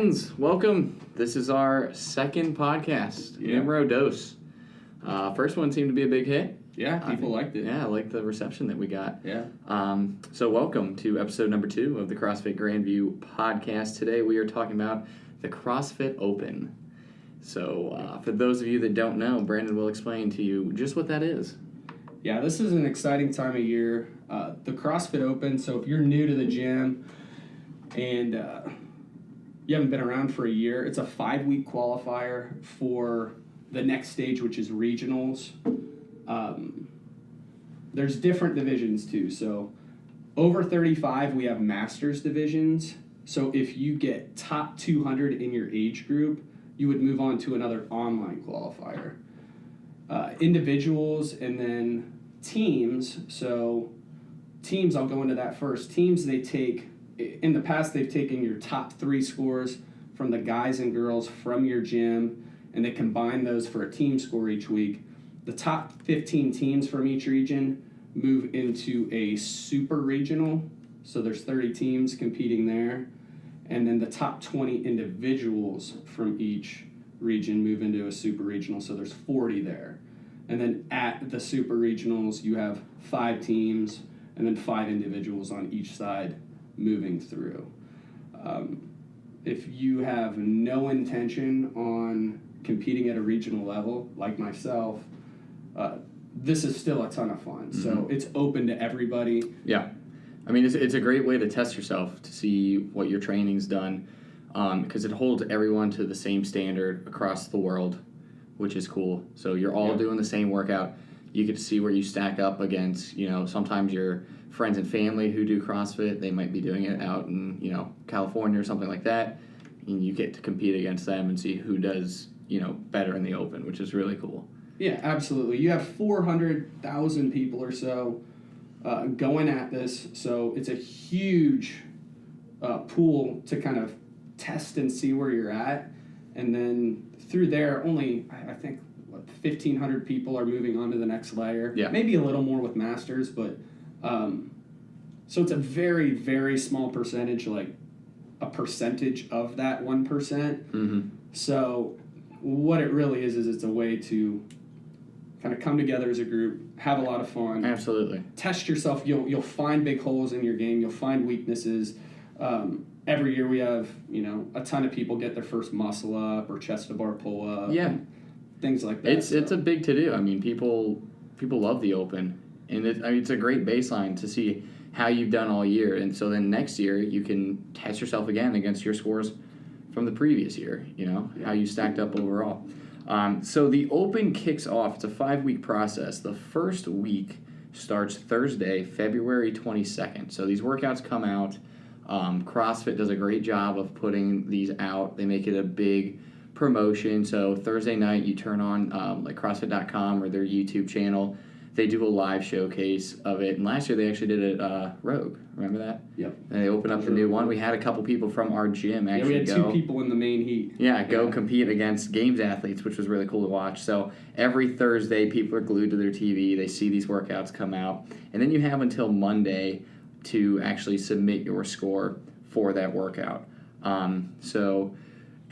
friends, welcome. This is our second podcast, Numero Dos. First one seemed to be a big hit. Yeah, people liked it. Yeah, I like the reception that we got. Yeah. So welcome to episode number 2 of the CrossFit Grandview podcast. Today we are talking about the CrossFit Open. So for those of you that don't know, Brandon will explain to you just what that is. Yeah, this is an exciting time of year. The CrossFit Open, so if you're new to the gym and you haven't been around for a year, it's a 5-week qualifier for the next stage, which is regionals. There's different divisions too. So over 35, we have masters divisions. So if you get top 200 in your age group, you would move on to another online qualifier. Individuals and then teams. So teams, I'll go into that first. Teams, they take, in the past, they've taken your top 3 scores from the guys and girls from your gym, and they combine those for a team score each week. The top 15 teams from each region move into a super regional. So there's 30 teams competing there. And then the top 20 individuals from each region move into a super regional. So there's 40 there. And then at the super regionals, you have 5 teams and then 5 individuals on each side moving through. If you have no intention on competing at a regional level, like myself, this is still a ton of fun. Mm-hmm. So it's open to everybody. Yeah. I mean, it's a great way to test yourself, to see what your training's done, because it holds everyone to the same standard across the world, which is cool. So you're all doing the same workout. You get to see where you stack up against, sometimes your friends and family who do CrossFit. They might be doing it out in, California or something like that. And you get to compete against them and see who does, better in the open, which is really cool. Yeah, absolutely. You have 400,000 people or so going at this. So it's a huge pool to kind of test and see where you're at. And then through there, only, I think, 1,500 people are moving on to the next layer. Yeah. Maybe a little more with masters, but so it's a very, very small percentage, like a percentage of that 1%. Mm-hmm. So what it really is it's a way to kind of come together as a group, have a lot of fun. Absolutely. Test yourself. You'll find big holes in your game. You'll find weaknesses. Every year we have, a ton of people get their first muscle up or chest to bar pull up. Yeah. Things like that. It's a big to-do. I mean, people love the Open. And it's a great baseline to see how you've done all year. And so then next year you can test yourself again against your scores from the previous year, how you stacked up overall. So the Open kicks off. It's a 5-week process. The first week starts Thursday, February 22nd. So these workouts come out. CrossFit does a great job of putting these out. They make it a big promotion. So Thursday night you turn on like CrossFit.com or their YouTube channel. They do a live showcase of it. And last year they actually did it Rogue. Remember that? Yep. And they opened up the new one. We had a couple people from our gym actually go. We had 2 people in the main heat. Yeah, compete against games athletes, which was really cool to watch. So every Thursday, people are glued to their TV. They see these workouts come out. And then you have until Monday to actually submit your score for that workout. So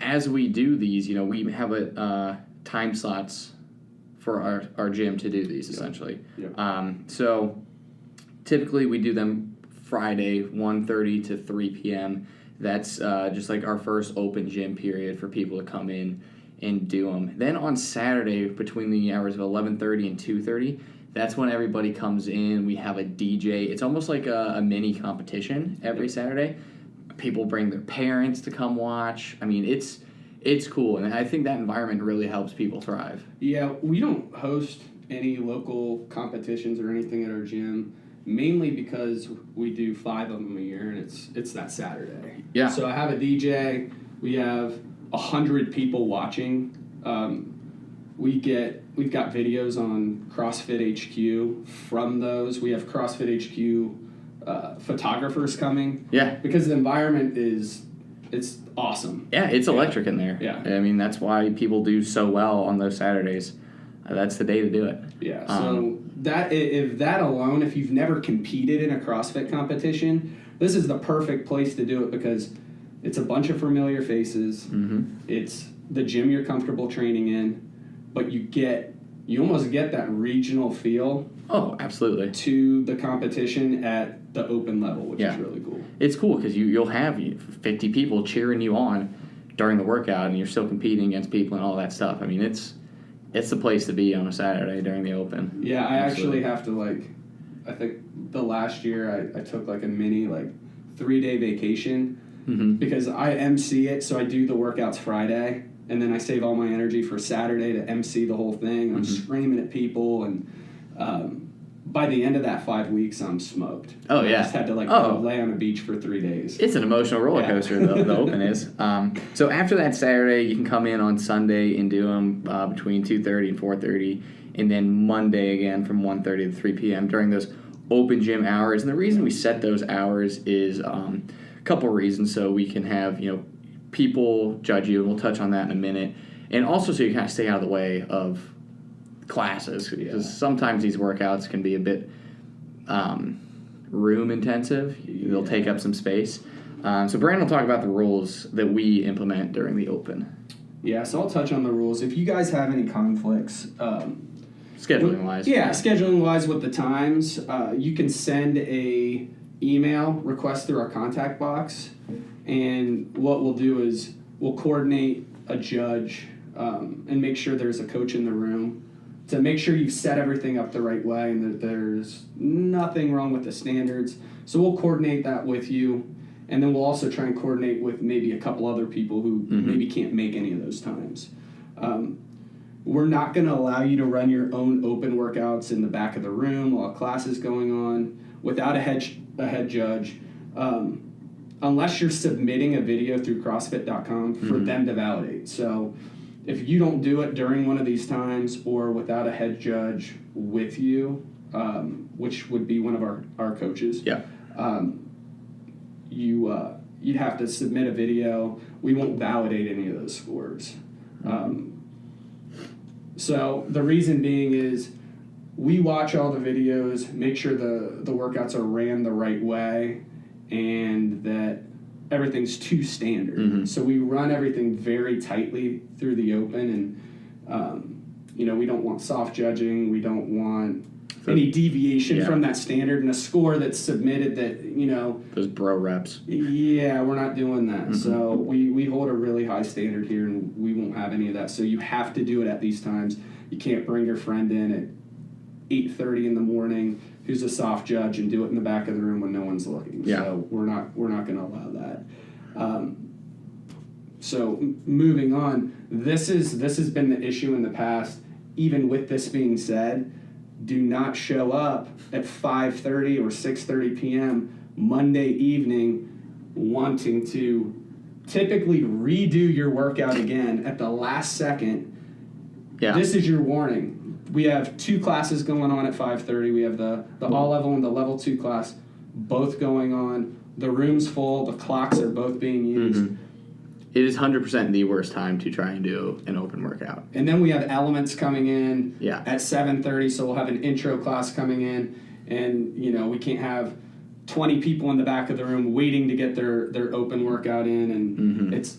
as we do these, we have a time slots for our gym to do these, essentially. Yeah. So typically we do them Friday, 1:30 to 3 p.m. That's just like our first open gym period for people to come in and do them. Then on Saturday, between the hours of 11:30 and 2:30, that's when everybody comes in. We have a DJ. It's almost like a mini competition every Saturday. People bring their parents to come watch. I mean, it's cool, and I think that environment really helps people thrive. Yeah, we don't host any local competitions or anything at our gym, mainly because we do 5 of them a year, and it's that Saturday. Yeah. So I have a DJ. We have 100 people watching. We've got videos on CrossFit HQ from those. We have CrossFit HQ photographers coming. Yeah. Because the environment it's awesome. Yeah, it's electric in there. Yeah. I mean, that's why people do so well on those Saturdays. That's the day to do it. Yeah, so if you've never competed in a CrossFit competition, this is the perfect place to do it because It's a bunch of familiar faces. It's the gym you're comfortable training in, but you almost get that regional feel. Oh, absolutely. To the competition at the open level, which is really cool. It's cool because you'll have 50 people cheering you on during the workout, and you're still competing against people and all that stuff. I mean, it's the place to be on a Saturday during the open. Yeah, I actually have to I think the last year I took a mini 3-day vacation because I MC it, so I do the workouts Friday, and then I save all my energy for Saturday to MC the whole thing. I'm screaming at people, and by the end of that 5 weeks, I'm smoked. Oh, I yeah. just had to lay on a beach for 3 days. It's an emotional roller coaster, the Open is. So after that Saturday, you can come in on Sunday and do them between 2:30 and 4:30, and then Monday again from 1:30 to 3 p.m. during those open gym hours. And the reason we set those hours is a couple reasons. So we can have people judge you, and we'll touch on that in a minute, and also so you kind of stay out of the way of classes, because sometimes these workouts can be a bit room intensive. They'll take up some space. So Brandon will talk about the rules that we implement during the Open. Yeah, so I'll touch on the rules. If you guys have any conflicts, scheduling wise, scheduling wise with the times, you can send a email request through our contact box, and what we'll do is we'll coordinate a judge and make sure there's a coach in the room to make sure you've set everything up the right way and that there's nothing wrong with the standards. So we'll coordinate that with you, and then we'll also try and coordinate with maybe a couple other people who maybe can't make any of those times. We're not going to allow you to run your own open workouts in the back of the room while class is going on without a head judge, unless you're submitting a video through CrossFit.com for them to validate. So if you don't do it during one of these times or without a head judge with you, which would be one of our coaches, you'd have to submit a video. We won't validate any of those scores. So the reason being is we watch all the videos, make sure the workouts are ran the right way, and that everything's to standard. So we run everything very tightly through the Open, and we don't want soft judging. We don't want any deviation from that standard, and a score that's submitted that those bro reps. Yeah, we're not doing that. So we hold a really high standard here, and we won't have any of that. So you have to do it at these times. You can't bring your friend in at 8:30 in the morning who's a soft judge and do it in the back of the room when no one's looking. So we're not going to allow that. So moving on, this has been the issue in the past. Even with this being said, do not show up at 5:30 or 6:30 p.m. Monday evening wanting to typically redo your workout again at the last second. This is your warning. We have 2 classes going on at 5:30. We have the all level and the level 2 class both going on. The room's full. The clocks are both being used. It is 100% the worst time to try and do an open workout. And then we have elements coming in at 7:30, so we'll have an intro class coming in, and we can't have 20 people in the back of the room waiting to get their open workout in, and it's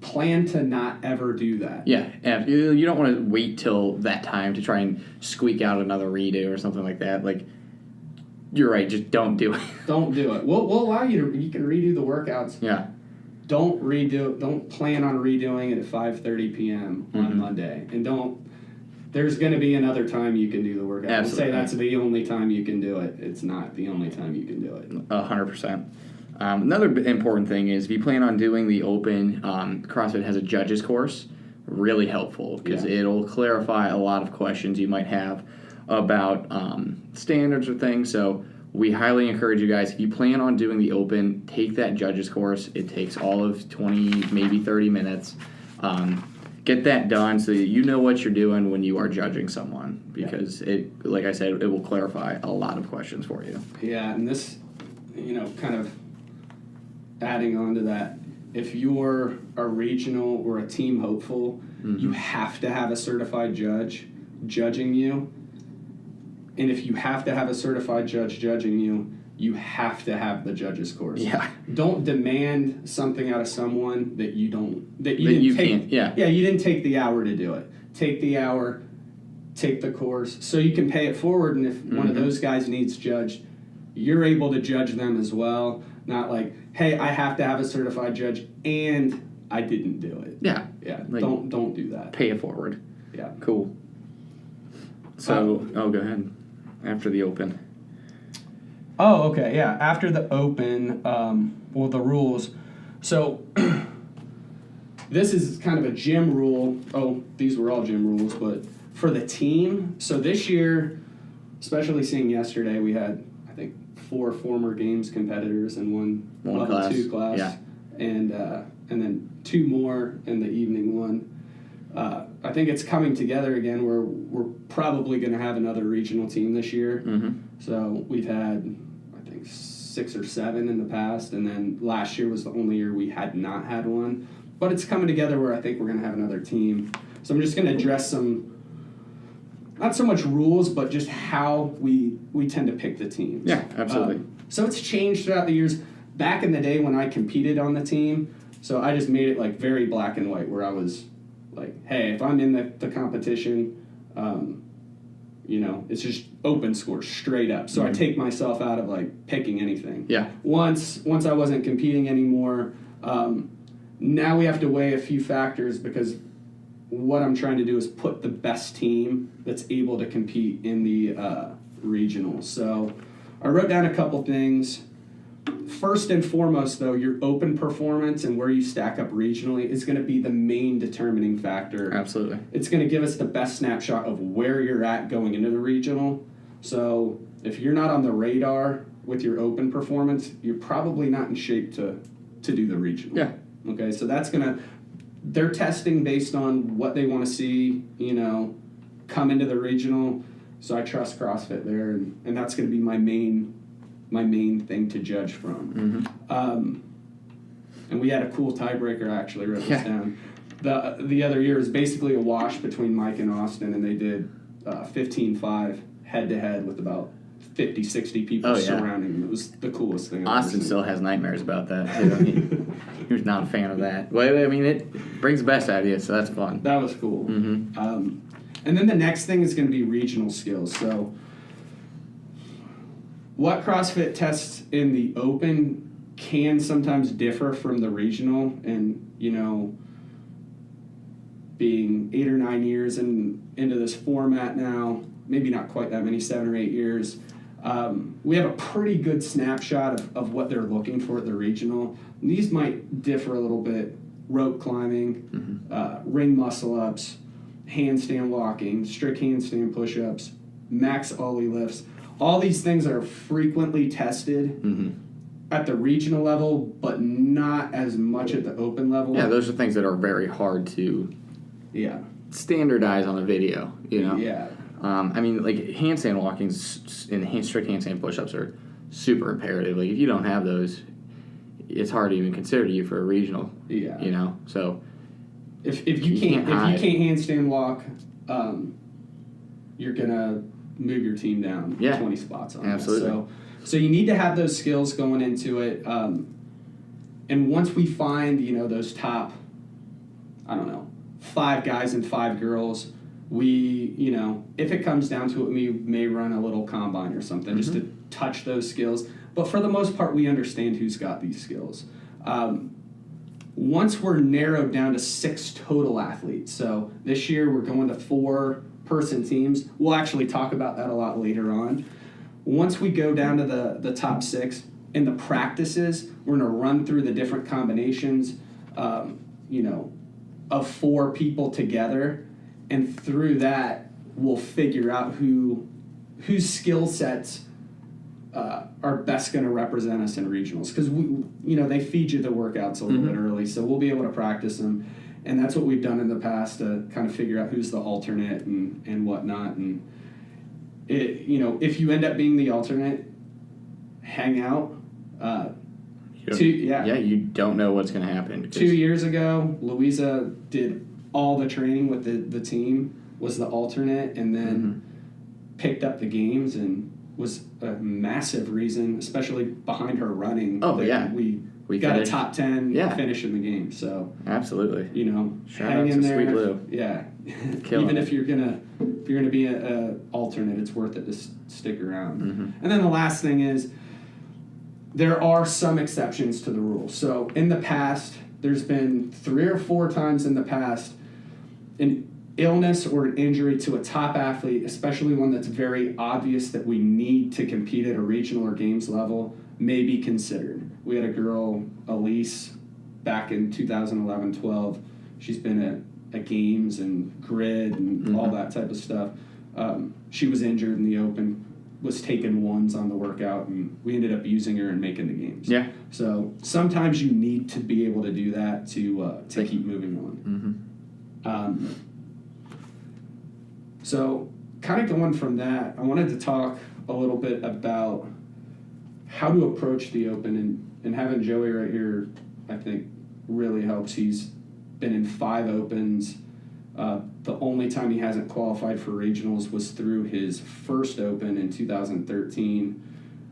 planned to not ever do that. Yeah, you don't want to wait till that time to try and squeak out another redo or something like that. You're right, just don't do it. Don't do it. We'll allow you can redo the workouts. Yeah. Don't plan on redoing it at 5:30 p.m. on Monday. And there's going to be another time you can do the workout. Absolutely. Don't say that's the only time you can do it. It's not the only time you can do it. 100%. Another important thing is if you plan on doing the Open, CrossFit has a judges course. Really helpful because it'll clarify a lot of questions you might have about standards or things. So we highly encourage you guys, if you plan on doing the Open, take that judges course. It takes all of 20, maybe 30 minutes. Get that done so that you know what you're doing when you are judging someone, because like I said, it will clarify a lot of questions for you. Yeah, and this, kind of adding on to that, if you're a regional or a team hopeful, you have to have a certified judge judging you. And if you have to have a certified judge judging you, you have to have the judges course. Yeah. Don't demand something out of someone that you That you can't. Yeah. Yeah, you didn't take the hour to do it. Take the hour, take the course, so you can pay it forward. And if one of those guys needs judged, you're able to judge them as well. Not like, hey, I have to have a certified judge and I didn't do it. Yeah. Yeah. Like, don't do that. Pay it forward. Yeah. Cool. So, go ahead. After the Open. Oh, okay, yeah. After the Open, the rules. So this is kind of a gym rule. Oh, these were all gym rules, but for the team. So this year, especially seeing yesterday, we had, I think, 4 former games competitors in one level class. 2 class. Yeah. And then 2 more in the evening one. I think it's coming together again where we're probably going to have another regional team this year. So we've had, I think, 6 or 7 in the past, and then last year was the only year we had not had one. But it's coming together where I think we're going to have another team. So I'm just going to address some, not so much rules, but just how we tend to pick the teams. Yeah, absolutely. So it's changed throughout the years. Back in the day when I competed on the team, so I just made it like very black and white, where I was like, hey, if I'm in the competition, it's just open scores straight up. So I take myself out of like picking anything. Yeah. Once I wasn't competing anymore, now we have to weigh a few factors, because what I'm trying to do is put the best team that's able to compete in the regionals. So I wrote down a couple things. First and foremost, though, your open performance and where you stack up regionally is going to be the main determining factor. Absolutely. It's going to give us the best snapshot of where you're at going into the regional. So if you're not on the radar with your open performance, you're probably not in shape to do the regional. Yeah. Okay, so they're testing based on what they want to see, come into the regional. So I trust CrossFit there, and that's going to be my main thing to judge from. And we had a cool tiebreaker. I actually wrote this down. The other year was basically a wash between Mike and Austin, and they did 15-5 head-to-head with about 50, 60 people surrounding them. It was the coolest thing I've ever Austin seen. still has nightmares about that, too. He was not a fan of that. Well, I mean, it brings the best out of you, so that's fun. That was cool. And then the next thing is going to be regional skills. So what CrossFit tests in the open can sometimes differ from the regional, and being 8 or 9 years into this format now, maybe not quite that many, 7 or 8 years, we have a pretty good snapshot of what they're looking for at the regional. And these might differ a little bit: rope climbing, ring muscle ups, handstand walking, strict handstand push-ups, max ollie lifts. All these things are frequently tested at the regional level, but not as much at the open level. Yeah, those are things that are very hard to standardize on a video, Yeah. I mean, like handstand walking and strict handstand push-ups are super imperative. Like if you don't have those, it's hard to even consider you for a regional. Yeah. So if you can't handstand walk, you're gonna move your team down 20 spots on absolutely. That. So you need to have those skills going into it. And once we find those top, 5 guys and 5 girls, we if it comes down to it, we may run a little combine or something just to touch those skills. But for the most part, we understand who's got these skills. Once we're narrowed down to 6 total athletes, so this year we're going to 4-person teams. We'll actually talk about that a lot later on. Once we go down to the top 6, in the practices, we're going to run through the different combinations, of 4 people together, and through that, we'll figure out whose skill sets are best going to represent us in regionals, because they feed you the workouts a little bit early, so we'll be able to practice them, and that's what we've done in the past to kind of figure out who's the alternate and whatnot. And if you end up being the alternate, hang out. You don't know what's going to happen. 2 years ago, Louisa did all the training with the team, was the alternate, and then picked up the games, and was a massive reason, especially behind her running. Oh, that yeah. We got finished. a top 10 Yeah. finish in the game. So Absolutely. you know, Shout hang out in to there. Sweet Lou. Yeah. Killing Even it. if you're gonna be a alternate, it's worth it to stick around. Mm-hmm. And then the last thing is, there are some exceptions to the rule. So in the past, there's been 3 or 4 times in the past an illness or an injury to a top athlete, especially one that's very obvious that we need to compete at a regional or games level, may be considered. We had a girl, Elise, back in 2011-12. She's been at games and grid and all that type of stuff. She was injured in the Open, was taking ones on the workout, and we ended up using her and making the games. Yeah. So sometimes you need to be able to do that to keep moving on. Mm-hmm. So kind of going from that, I wanted to talk a little bit about how to approach the Open, and having Joey right here, I think, really helps. He's been in 5 Opens. The only time he hasn't qualified for regionals was through his first Open in 2013.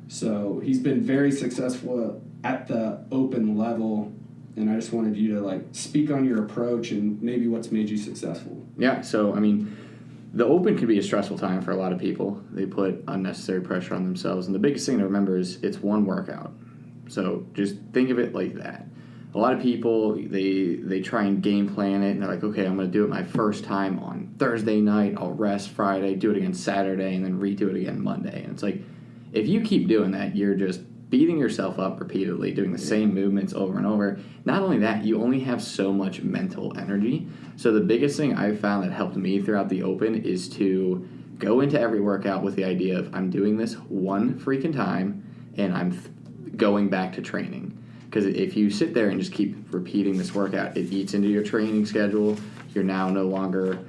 So he's been very successful at the Open level, and I just wanted you to speak on your approach and maybe what's made you successful. Yeah, so I mean, the Open can be a stressful time for a lot of people. They put unnecessary pressure on themselves, and the biggest thing to remember is it's one workout. So just think of it like that. A lot of people, they try and game plan it, and they're like, okay, I'm going to do it my first time on Thursday night, I'll rest Friday, do it again Saturday, and then redo it again Monday. And it's like, if you keep doing that, you're just beating yourself up repeatedly, doing the same movements over and over. Not only that, you only have so much mental energy. So the biggest thing I've found that helped me throughout the Open is to go into every workout with the idea of I'm doing this one freaking time, and I'm going back to training. Because if you sit there and just keep repeating this workout, it eats into your training schedule. You're now no longer,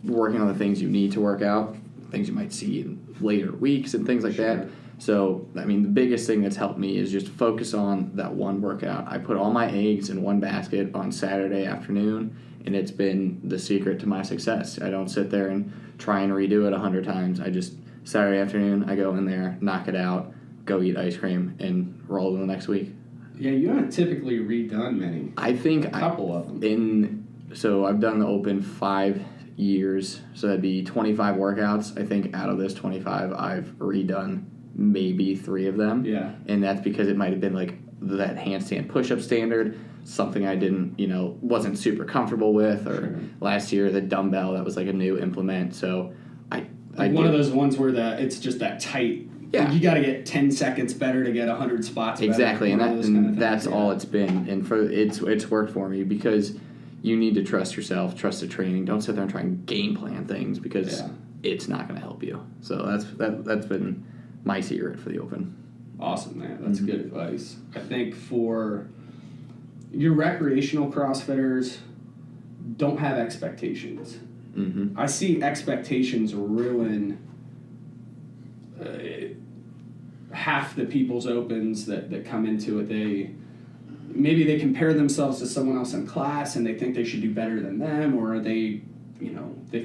working on the things you need to work out, things you might see in later weeks and things like that. So, I mean, the biggest thing that's helped me is just focus on that one workout. I put all my eggs in one basket on Saturday afternoon, and it's been the secret to my success. I don't sit there and try and redo it 100 times. I just, Saturday afternoon, I go in there, knock it out, go eat ice cream, and roll to the next week. Yeah, you haven't typically redone many. I think a couple of them. So I've done the Open 5 years, so that'd be 25 workouts. I think out of those 25, I've redone maybe 3 of them. Yeah. And that's because it might have been like that handstand push-up standard, something I didn't, wasn't super comfortable with, or last year the dumbbell, that was like a new implement. So I one of those ones where it's just that tight. Yeah. You got to get 10 seconds better to get 100 spots better. Exactly, and that's all it's been. And it's worked for me because you need to trust yourself, trust the training. Don't sit there and try and game plan things because it's not going to help you. So that's been my secret for the Open. Awesome, man. That's good advice. I think for your recreational CrossFitters, don't have expectations. Mm-hmm. I see expectations ruin half the people's Opens that come into it. Maybe they compare themselves to someone else in class and they think they should do better than them, or they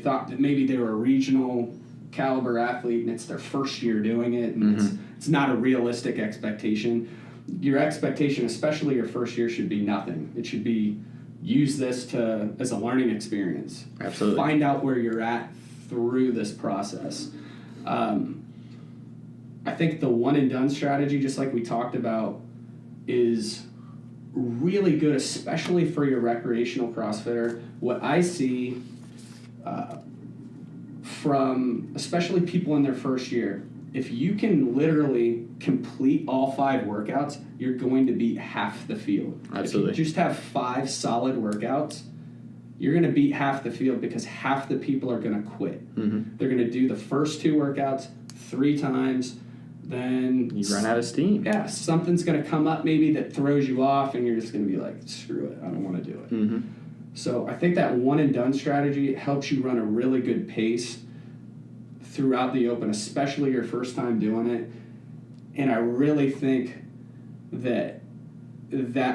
thought that maybe they were a regional caliber athlete and it's their first year doing it, and it's not a realistic expectation. Your expectation, especially your first year, should be nothing. It should be use this as a learning experience. Absolutely. Find out where you're at through this process. I think the one and done strategy, just like we talked about, is really good, especially for your recreational CrossFitter. What I see from especially people in their first year, if you can literally complete all 5 workouts, you're going to beat half the field. Absolutely. If you just have 5 solid workouts, you're going to beat half the field because half the people are going to quit. Mm-hmm. They're going to do the first 2 workouts 3 times, then you run out of steam. Yeah, something's going to come up maybe that throws you off, and you're just going to be like, screw it, I don't want to do it. Mm-hmm. So I think that one and done strategy helps you run a really good pace throughout the Open, especially your first time doing it. And I really think that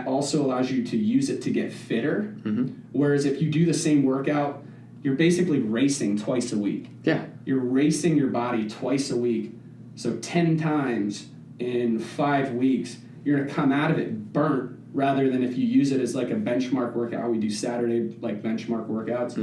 also allows you to use it to get fitter. Mm-hmm. Whereas if you do the same workout, you're basically racing twice a week. Yeah. You're racing your body twice a week So 10 times in 5 weeks, you're going to come out of it burnt rather than if you use it as like a benchmark workout. We do Saturday like benchmark workouts.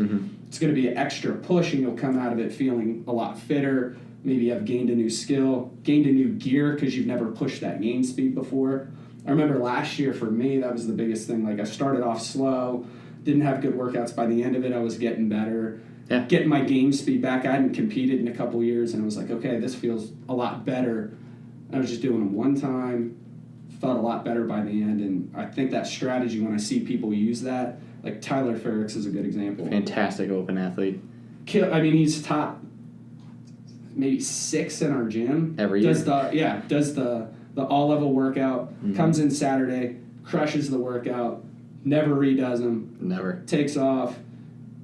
It's going to be an extra push and you'll come out of it feeling a lot fitter. Maybe you have gained a new skill, gained a new gear because you've never pushed that gain speed before. I remember last year for me, that was the biggest thing. Like I started off slow, didn't have good workouts. By the end of it, I was getting better, getting my game speed back. I hadn't competed in a couple years, and I was like, okay, this feels a lot better. I was just doing them one time, felt a lot better by the end, and I think that strategy, when I see people use that, like Tyler Ferricks is a good example. Fantastic open athlete. I mean, he's top maybe 6 in our gym. Every year. Does the all-level workout, comes in Saturday, crushes the workout, never redoes them. Never. Takes off,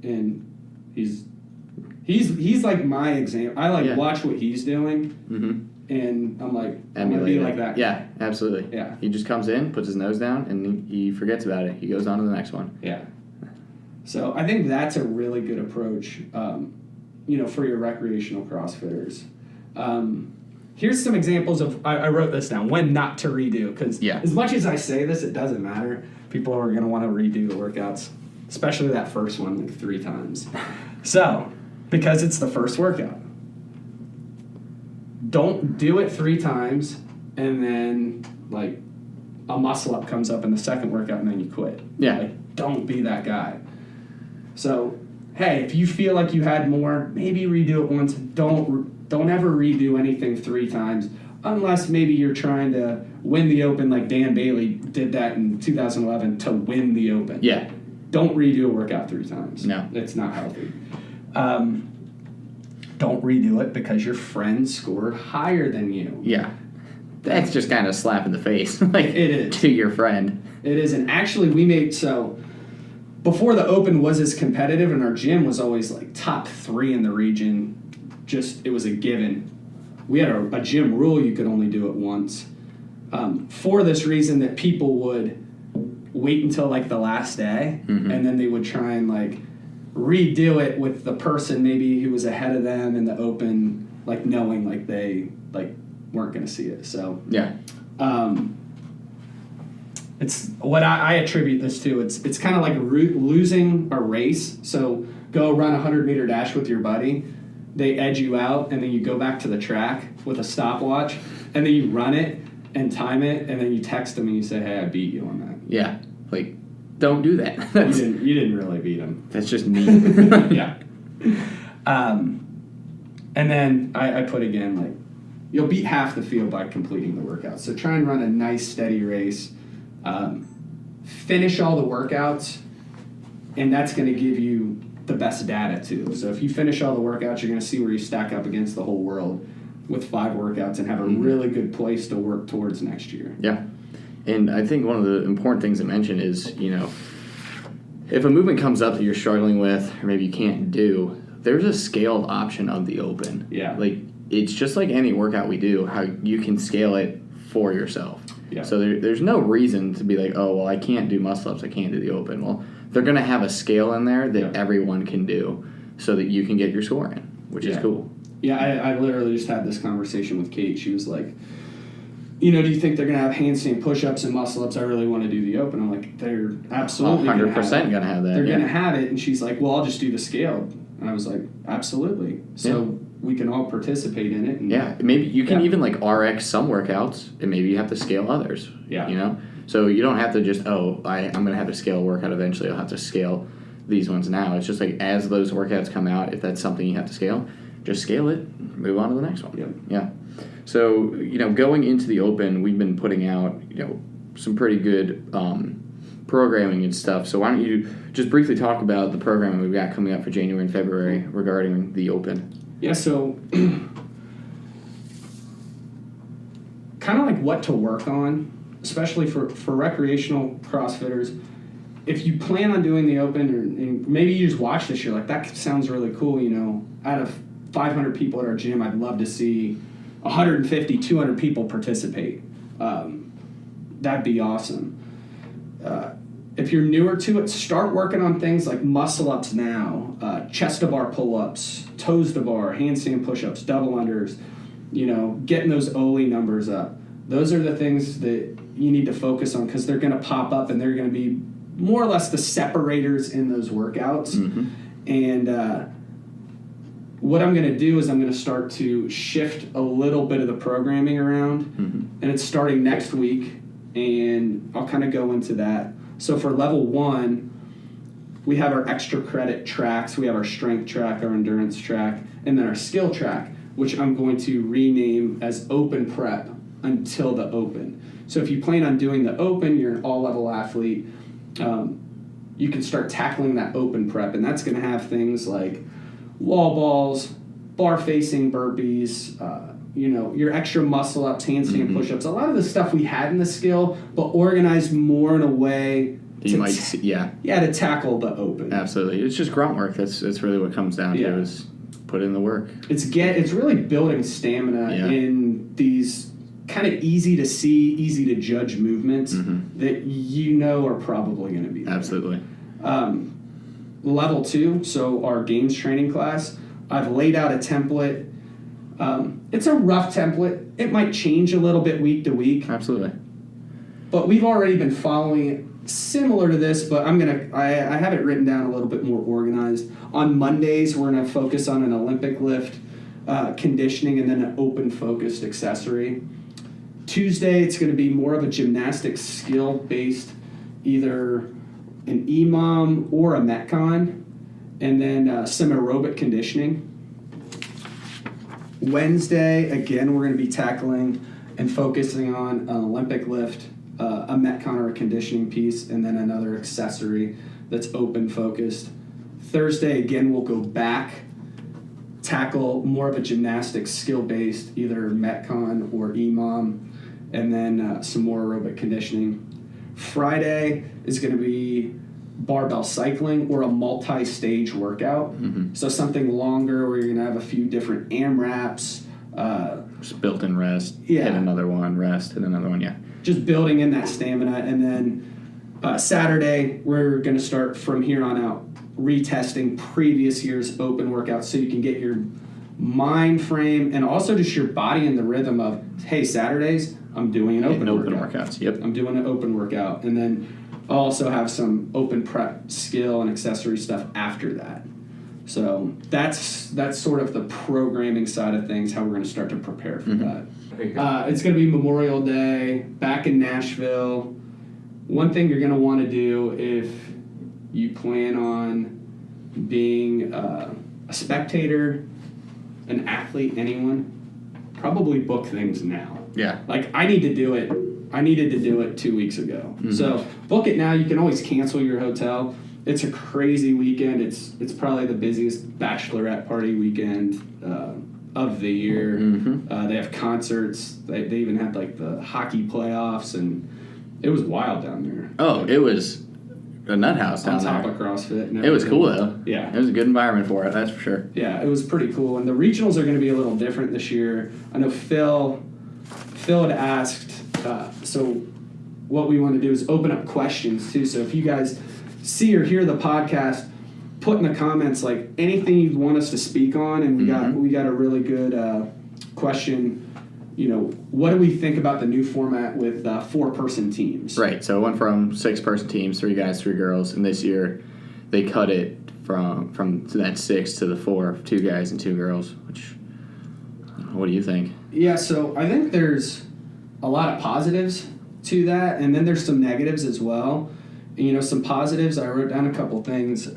and he's like my example. I watch what he's doing, and I'm like, I'm going to be like that. Yeah, absolutely. Yeah. He just comes in, puts his nose down, and he forgets about it. He goes on to the next one. Yeah. So I think that's a really good approach, for your recreational CrossFitters. Here's some examples of, I wrote this down, when not to redo, because as much as I say this, it doesn't matter. People are going to want to redo the workouts, especially that first one like 3 times. So, because it's the first workout. Don't do it 3 times and then like a muscle up comes up in the second workout and then you quit. Yeah. Like, don't be that guy. So, hey, if you feel like you had more, maybe redo it once. Don't ever redo anything 3 times unless maybe you're trying to win the Open like Dan Bailey did that in 2011 to win the Open. Yeah. Don't redo a workout 3 times. No. It's not healthy. Don't redo it because your friends scored higher than you. Yeah. That's just kind of a slap in the face. Like, it is. To your friend. It is. And actually before the Open was as competitive and our gym was always like top 3 in the region, it was a given. We had a gym rule you could only do it once. For this reason that people would wait until like the last day and then they would try and like redo it with the person maybe who was ahead of them in the Open, like knowing like they like weren't going to see it. So yeah. It's what I attribute this to. It's kind of like losing a race. So go run a 100-meter dash with your buddy. They edge you out, and then you go back to the track with a stopwatch, and then you run it and time it, and then you text them and you say, "Hey, I beat you on that." Yeah, like don't do that. You didn't really beat him. That's just mean. Yeah. And then I put again like you'll beat half the field by completing the workout. So try and run a nice steady race. Finish all the workouts, and that's going to give you the best data too. So if you finish all the workouts, you're going to see where you stack up against the whole world with 5 workouts and have a really good place to work towards next year. Yeah. And I think one of the important things to mention is, if a movement comes up that you're struggling with or maybe you can't do, there's a scaled option of the Open. Yeah. Like, it's just like any workout we do, how you can scale it for yourself. Yeah. So there's no reason to be like, oh, well, I can't do muscle-ups, I can't do the Open. Well, they're going to have a scale in there that everyone can do so that you can get your score in, which is cool. Yeah, I literally just had this conversation with Kate. She was like, do you think they're going to have handstand push-ups and muscle-ups? I really want to do the Open. I'm like, they're absolutely 100% going to have that. They're going to have it. And she's like, well, I'll just do the scale. And I was like, absolutely. So we can all participate in it. And maybe you can even like RX some workouts, and maybe you have to scale others. Yeah. So you don't have to just, I'm going to have to scale a workout eventually. I'll have to scale these ones now. It's just like as those workouts come out, if that's something you have to scale, just scale it, move on to the next one. Yep. Yeah. So, going into the Open, we've been putting out, some pretty good programming and stuff. So why don't you just briefly talk about the programming we've got coming up for January and February regarding the Open? Yeah, so kind of like what to work on, especially for recreational CrossFitters. If you plan on doing the Open, and maybe you just watch this, you're like, that sounds really cool, out of 500 people at our gym, I'd love to see 150, 200 people participate. That'd be awesome. If you're newer to it, start working on things like muscle-ups now, chest-to-bar pull-ups, toes-to-bar, handstand push-ups, double unders. getting those OLE numbers up. Those are the things that you need to focus on because they're going to pop up and they're going to be more or less the separators in those workouts. Mm-hmm. And what I'm going to do is I'm going to start to shift a little bit of the programming around. Mm-hmm. And it's starting next week, and I'll kind of go into that. So for level 1, we have our extra credit tracks. We have our strength track, our endurance track, and then our skill track, which I'm going to rename as Open Prep until the Open. So if you plan on doing the Open, you're an all-level athlete, you can start tackling that Open Prep, and that's going to have things like wall balls, bar-facing burpees, your extra muscle-ups, handstand Mm-hmm. push-ups, a lot of the stuff we had in the skill, but organized more in a way to tackle the Open. Absolutely. It's just grunt work. That's really what it comes down to is put in the work. It's really building stamina in these kind of easy to see, easy to judge movements that are probably going to be there. Absolutely. Level 2, so our games training class, I've laid out a template. It's a rough template. It might change a little bit week to week. Absolutely. But we've already been following it similar to this, but I have it written down a little bit more organized. On Mondays, we're going to focus on an Olympic lift, conditioning, and then an open-focused accessory. Tuesday, it's going to be more of a gymnastics skill-based, either an EMOM or a Metcon, and then some aerobic conditioning. Wednesday, again, we're going to be tackling and focusing on an Olympic lift, a Metcon or a conditioning piece, and then another accessory that's open-focused. Thursday, again, we'll go back, tackle more of a gymnastics skill-based, either Metcon or EMOM, and then some more aerobic conditioning. Friday is going to be barbell cycling or a multi-stage workout. Mm-hmm. So something longer where you're going to have a few different AMRAPs. Just built-in rest, Yeah. hit another one, rest, hit another one, Just building in that stamina. And then Saturday, we're going to start from here on out retesting previous year's open workouts so you can get your mind frame and also just your body in the rhythm of, hey, Saturdays, I'm doing an open workout. Workouts, yep. I'm doing an open workout. And then I'll also have some open prep skill and accessory stuff after that. So that's sort of the programming side of things, how we're going to start to prepare for that. It's going to be Memorial Day, back in Nashville. One thing you're going to want to do if you plan on being a spectator, an athlete, anyone, probably book things now. Yeah. Like, I needed to do it 2 weeks ago. Mm-hmm. So book it now. You can always cancel your hotel. It's a crazy weekend. It's probably the busiest bachelorette party weekend of the year. Mm-hmm. They have concerts. They even had like the hockey playoffs, and it was wild down there. Oh, it was a nut house down on top there. of CrossFit. And It was everything. cool though. Yeah. It was a good environment for it, that's for sure. Yeah, it was pretty cool. And the regionals are going to be a little different this year. I know Phil had asked, so what we want to do is open up questions too. So if you guys see or hear the podcast, put in the comments like anything you'd want us to speak on. And we got a really good question. What do we think about the new format with 4-person teams? Right, so it went from 6-person teams, 3 guys, 3 girls, and this year they cut it from that 6 to the 4, 2 guys and 2 girls, which, what do you think? Yeah, so I think there's a lot of positives to that, and then there's some negatives as well. Some positives, I wrote down a couple things.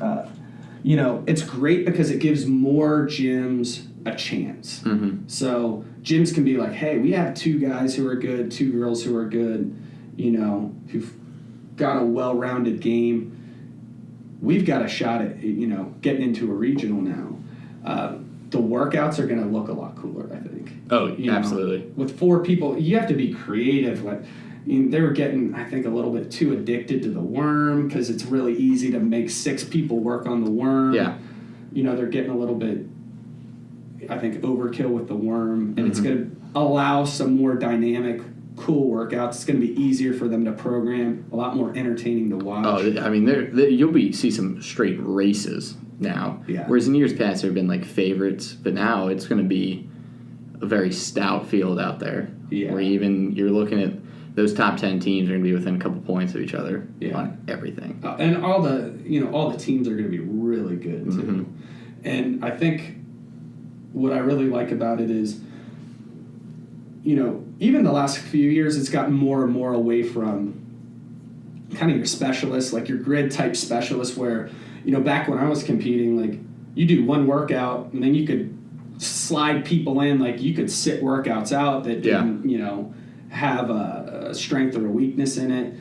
It's great because it gives more gyms a chance. Mm-hmm. So gyms can be like, hey, we have 2 guys who are good, 2 girls who are good, who've got a well-rounded game. We've got a shot at, getting into a regional now. The workouts are going to look a lot cooler, I think. Oh, absolutely. With 4 people, you have to be creative. Like, they were getting, I think, a little bit too addicted to the worm because it's really easy to make 6 people work on the worm. Yeah. They're getting a little bit, I think, overkill with the worm, and it's going to allow some more dynamic, cool workouts. It's going to be easier for them to program, a lot more entertaining to watch. Oh, I mean, you'll see some straight races now. Yeah. Whereas in years past, there have been like favorites, but now it's going to be a very stout field out there. Yeah. Where even you're looking at those top 10 teams are going to be within a couple points of each other on everything. And all the teams are going to be really good too. Mm-hmm. And I think what I really like about it is, even the last few years, it's gotten more and more away from kind of your specialists, like your grid type specialists, where, back when I was competing, like you do one workout and then you could slide people in, like you could sit workouts out that didn't, have a strength or a weakness in it.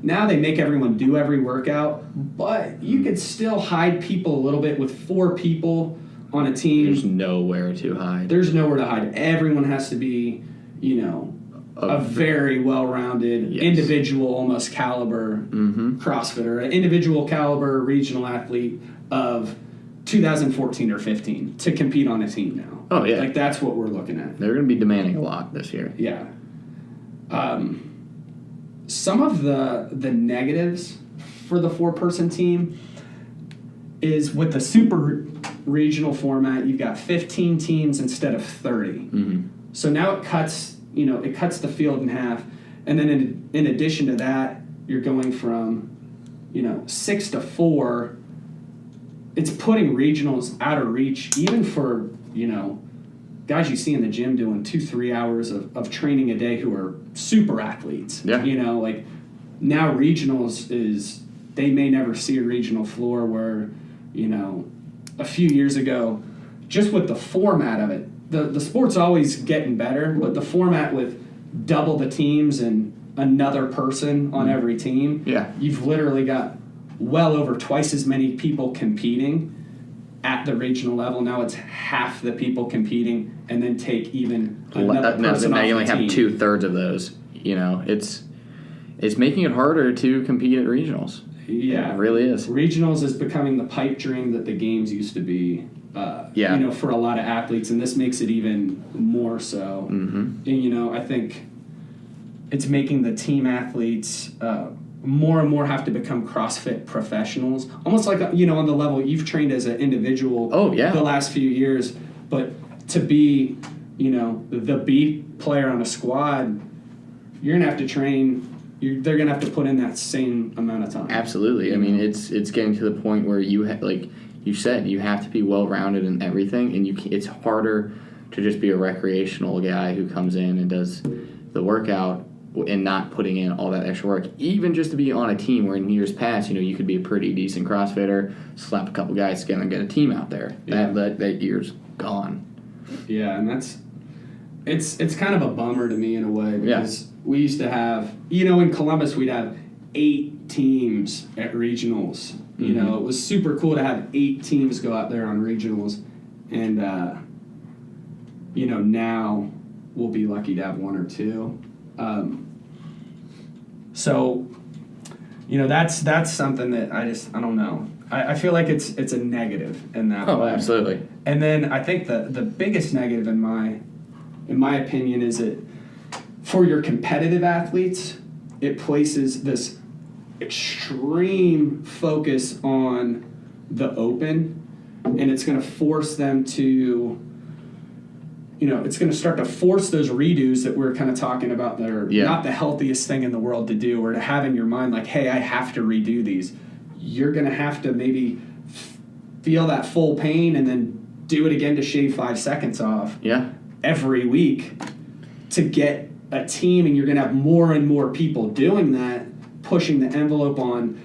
Now they make everyone do every workout, but you could still hide people a little bit with 4 people on a team. There's nowhere to hide. There's nowhere to hide. Everyone has to be, a very well-rounded, individual, almost caliber CrossFitter, an individual caliber regional athlete of 2014 or 15 to compete on a team now. Oh, yeah. Like, that's what we're looking at. They're going to be demanding a lot this year. Yeah. Some of the negatives for the 4-person team is with the super regional format, you've got 15 teams instead of 30. Mm-hmm. So now it cuts the field in half. And then in addition to that, you're going from, 6 to 4. It's putting regionals out of reach, even for, guys you see in the gym doing 2-3 hours of training a day who are super athletes. Yeah. Like now regionals they may never see a regional floor where, a few years ago, just with the format of it, the sport's always getting better, but the format with double the teams and another person on every team, you've literally got well over twice as many people competing at the regional level. Now it's half the people competing, and then take even another person now off you only the have team. 2/3 of those. It's making it harder to compete at regionals. Yeah, it really is. Regionals is becoming the pipe dream that the games used to be. For a lot of athletes, and this makes it even more so. Mm-hmm. And I think it's making the team athletes more and more have to become CrossFit professionals, almost like on the level you've trained as an individual. Oh yeah. The last few years, but to be the B player on a squad, you're gonna have to train. They're gonna have to put in that same amount of time. Absolutely. I mean, it's getting to the point where like you said, you have to be well-rounded in everything, and it's harder to just be a recreational guy who comes in and does the workout and not putting in all that extra work. Even just to be on a team, where in years past, you could be a pretty decent CrossFitter, slap a couple guys together and get a team out there. Yeah. That year's gone. Yeah, and it's kind of a bummer to me in a way, because we used to have, in Columbus we'd have 8 teams at regionals. It was super cool to have 8 teams go out there on regionals, and now we'll be lucky to have 1 or 2. So that's something that I don't know. I feel like it's a negative in that way. Oh, absolutely. And then I think the biggest negative in my opinion is that for your competitive athletes, it places this extreme focus on the open, and it's going to force them to, it's going to start to force those redos that we're kind of talking about that are not the healthiest thing in the world to do, or to have in your mind like, hey, I have to redo these. You're going to have to maybe feel that full pain and then do it again to shave 5 seconds off every week to get a team, and you're going to have more and more people doing that, pushing the envelope on,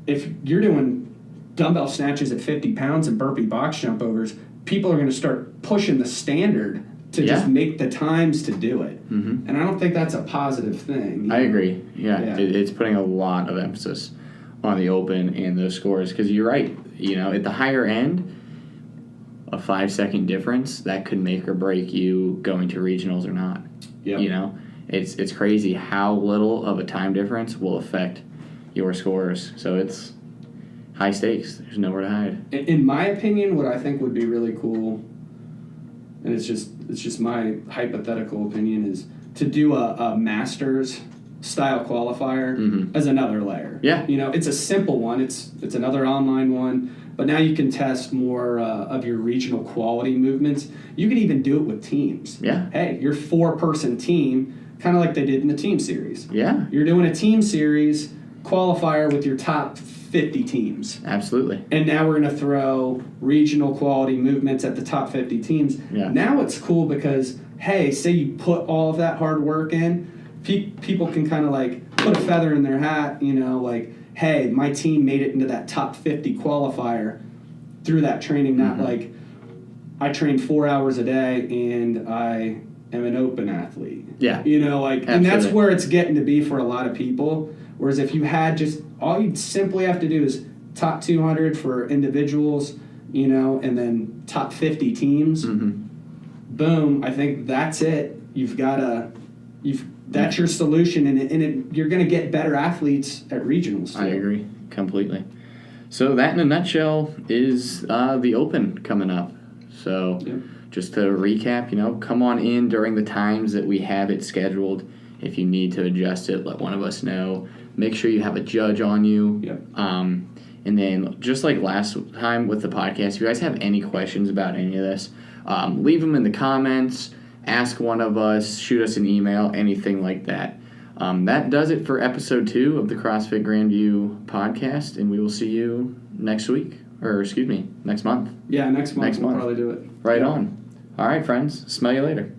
if you're doing dumbbell snatches at 50 pounds and burpee box jump overs, people are going to start pushing the standard to just make the times to do it. Mm-hmm. And I don't think that's a positive thing. I agree. Yeah. It's putting a lot of emphasis on the open and those scores, because you're right. At the higher end, a 5-second difference that could make or break you going to regionals or not. Yeah. It's crazy how little of a time difference will affect your scores. So it's high stakes. There's nowhere to hide. In my opinion, what I think would be really cool, and it's just my hypothetical opinion, is to do a Masters style qualifier as another layer. Yeah. It's a simple one. It's another online one. But now you can test more of your regional quality movements. You can even do it with teams. Yeah. Hey, your 4-person team, kind of like they did in the team series. Yeah. You're doing a team series qualifier with your top 50 teams. Absolutely. And now we're going to throw regional quality movements at the top 50 teams. Yeah. Now it's cool because, hey, say you put all of that hard work in, people can kind of like put a feather in their hat, like, hey, my team made it into that top 50 qualifier through that training, not like I trained 4 hours a day and I am an open athlete. Yeah. And that's where it's getting to be for a lot of people. Whereas if you had just, all you'd simply have to do is top 200 for individuals, and then top 50 teams. Boom, I think that's it. That's your solution, and you're going to get better athletes at regionals too. I agree completely. So that in a nutshell is the Open coming up. So just to recap, come on in during the times that we have it scheduled. If you need to adjust it, let one of us know. Make sure you have a judge on you. Yep. And then just like last time with the podcast, if you guys have any questions about any of this, leave them in the comments. Ask one of us, shoot us an email, anything like that. That does it for episode 2 of the CrossFit Grandview podcast, and we will see you next week, next month. Yeah, next month we'll probably do it. Right on. All right, friends. Smell you later.